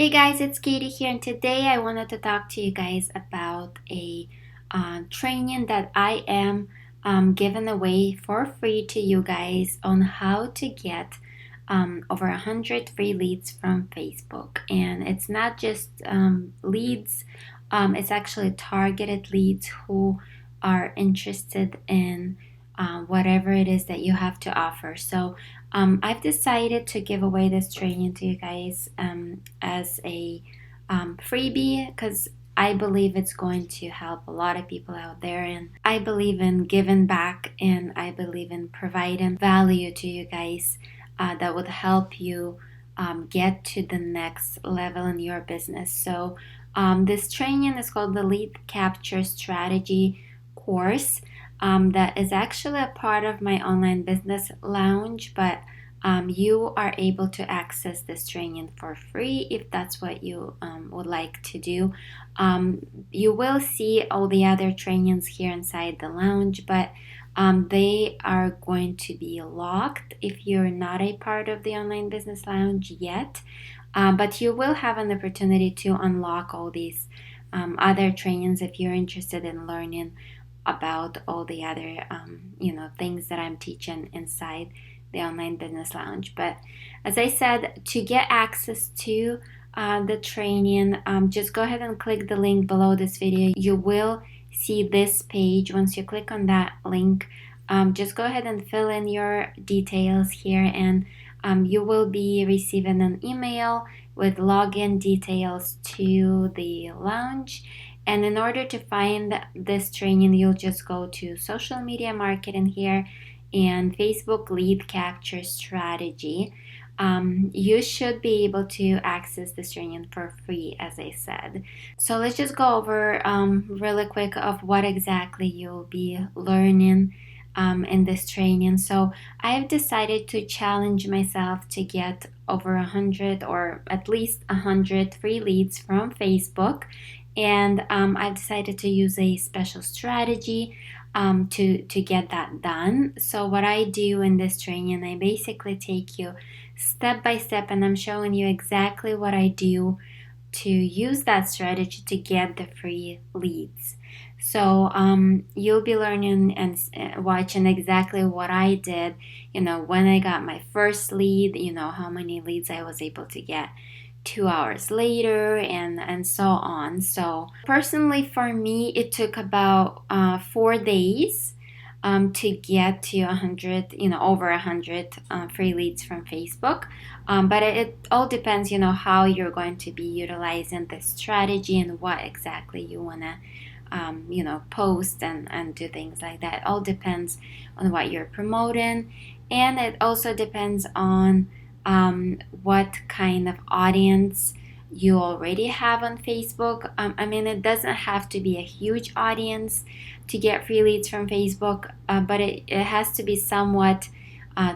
Hey guys, it's Katie here, and today I wanted to talk to you guys about a training that I am giving away for free to you guys on how to get over 100 free leads from Facebook. And it's not just leads, it's actually targeted leads who are interested in whatever it is that you have to offer. So I've decided to give away this training to you guys as a freebie because I believe it's going to help a lot of people out there, and I believe in giving back, and I believe in providing value to you guys that would help you get to the next level in your business. So this training is called the Lead Capture Strategy course. That is actually a part of my online business lounge, but you are able to access this training for free if that's what you would like to do. You will see all the other trainings here inside the lounge, but they are going to be locked if you're not a part of the online business lounge yet. But you will have an opportunity to unlock all these other trainings if you're interested in learning about all the other things that I'm teaching inside the online business lounge. But as I said, to get access to the training, just go ahead and click the link below this video. You will see this page. Once you click on that link, just go ahead and fill in your details here, and you will be receiving an email with login details to the lounge. And in order to find this training, you'll just go to social media marketing here and Facebook Lead Capture Strategy. You should be able to access this training for free, as I said. So let's just go over really quick of what exactly you'll be learning in this training. So I've decided to challenge myself to get over 100 or at least 100 free leads from Facebook. And I've decided to use a special strategy to get that done. So what I do in this training, I basically take you step by step, and I'm showing you exactly what I do to use that strategy to get the free leads. So you'll be learning and watching exactly what I did, when I got my first lead, how many leads I was able to get 2 hours later, and so on. So personally, for me, it took about 4 days to get to 100, over 100 free leads from Facebook. But it all depends, how you're going to be utilizing this strategy and what exactly you want to post and do things like that. It all depends on what you're promoting, and it also depends on what kind of audience you already have on Facebook. It doesn't have to be a huge audience to get free leads from Facebook, but it has to be somewhat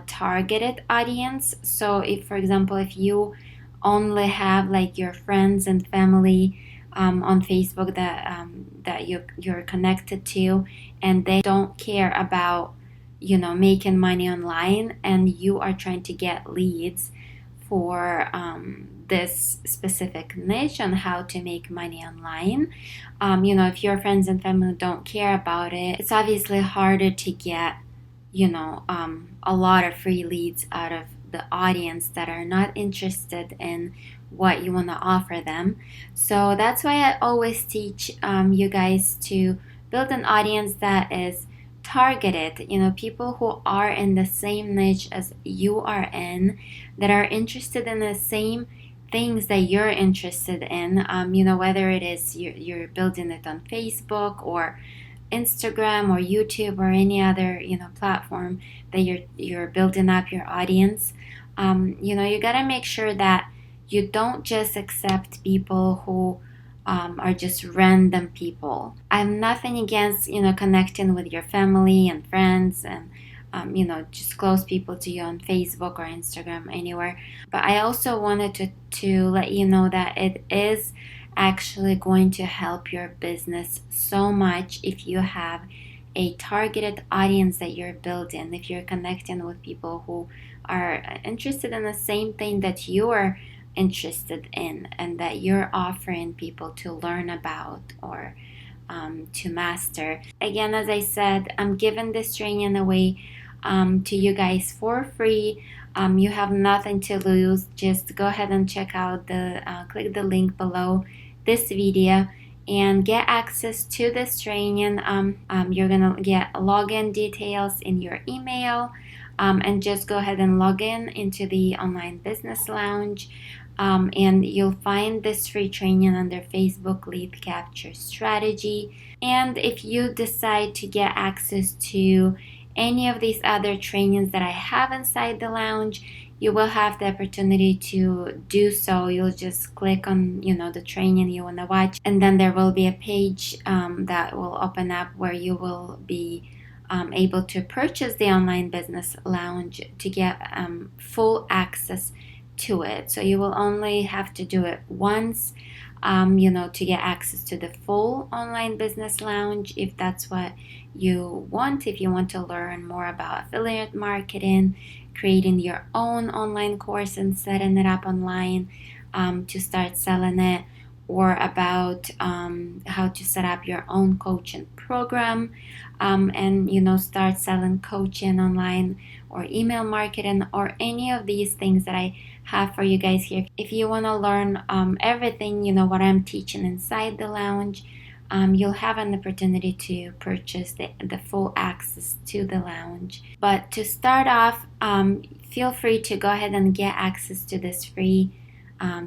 targeted audience. So if, for example, if you only have like your friends and family on Facebook that you're connected to, and they don't care about making money online, and you are trying to get leads for this specific niche on how to make money online. If your friends and family don't care about it, it's obviously harder to get a lot of free leads out of the audience that are not interested in what you want to offer them. So that's why I always teach you guys to build an audience that is targeted, people who are in the same niche as you are in, that are interested in the same things that you're interested in, whether it is you're building it on Facebook or Instagram or YouTube or any other platform that you're building up your audience. You got to make sure that you don't just accept people who are just random people. I'm nothing against connecting with your family and friends and just close people to you on Facebook or Instagram, anywhere. But I also wanted to let you know that it is actually going to help your business so much if you have a targeted audience that you're building, if you're connecting with people who are interested in the same thing that you are interested in and that you're offering people to learn about or to master. Again, as I said, I'm giving this training away to you guys for free. You have nothing to lose. Just go ahead and check out click the link below this video and get access to this training. You're gonna get login details in your email, and just go ahead and log in into the Online Business Lounge. And you'll find this free training under Facebook Lead Capture Strategy. And if you decide to get access to any of these other trainings that I have inside the lounge, you will have the opportunity to do so. You'll just click on the training you want to watch, and then there will be a page that will open up where you will be able to purchase the Online Business Lounge to get full access to it. So you will only have to do it once, to get access to the full Online Business Lounge, if that's what you want. If you want to learn more about affiliate marketing, creating your own online course and setting it up online to start selling it, or about how to set up your own coaching program and start selling coaching online, or email marketing, or any of these things that I have for you guys here. If you want to learn everything, what I'm teaching inside the lounge, you'll have an opportunity to purchase the full access to the lounge. But to start off, feel free to go ahead and get access to this free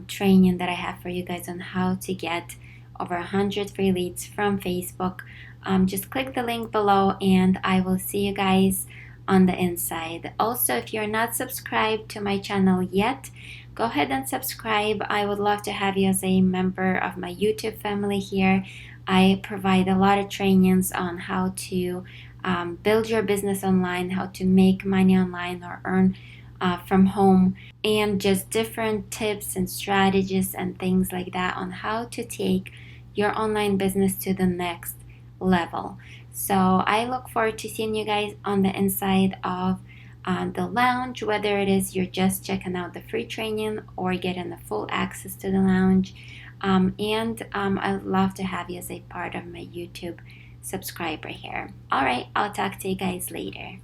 training that I have for you guys on how to get over 100 free leads from Facebook. Just click the link below and I will see you guys on the inside. Also, if you're not subscribed to my channel yet, go ahead and subscribe. I would love to have you as a member of my YouTube family here. I provide a lot of trainings on how to build your business online, how to make money online or earn from home, and just different tips and strategies and things like that on how to take your online business to the next level. So I look forward to seeing you guys on the inside of the lounge, whether it is you're just checking out the free training or getting the full access to the lounge. I'd love to have you as a part of my YouTube subscriber here. All right, I'll talk to you guys later.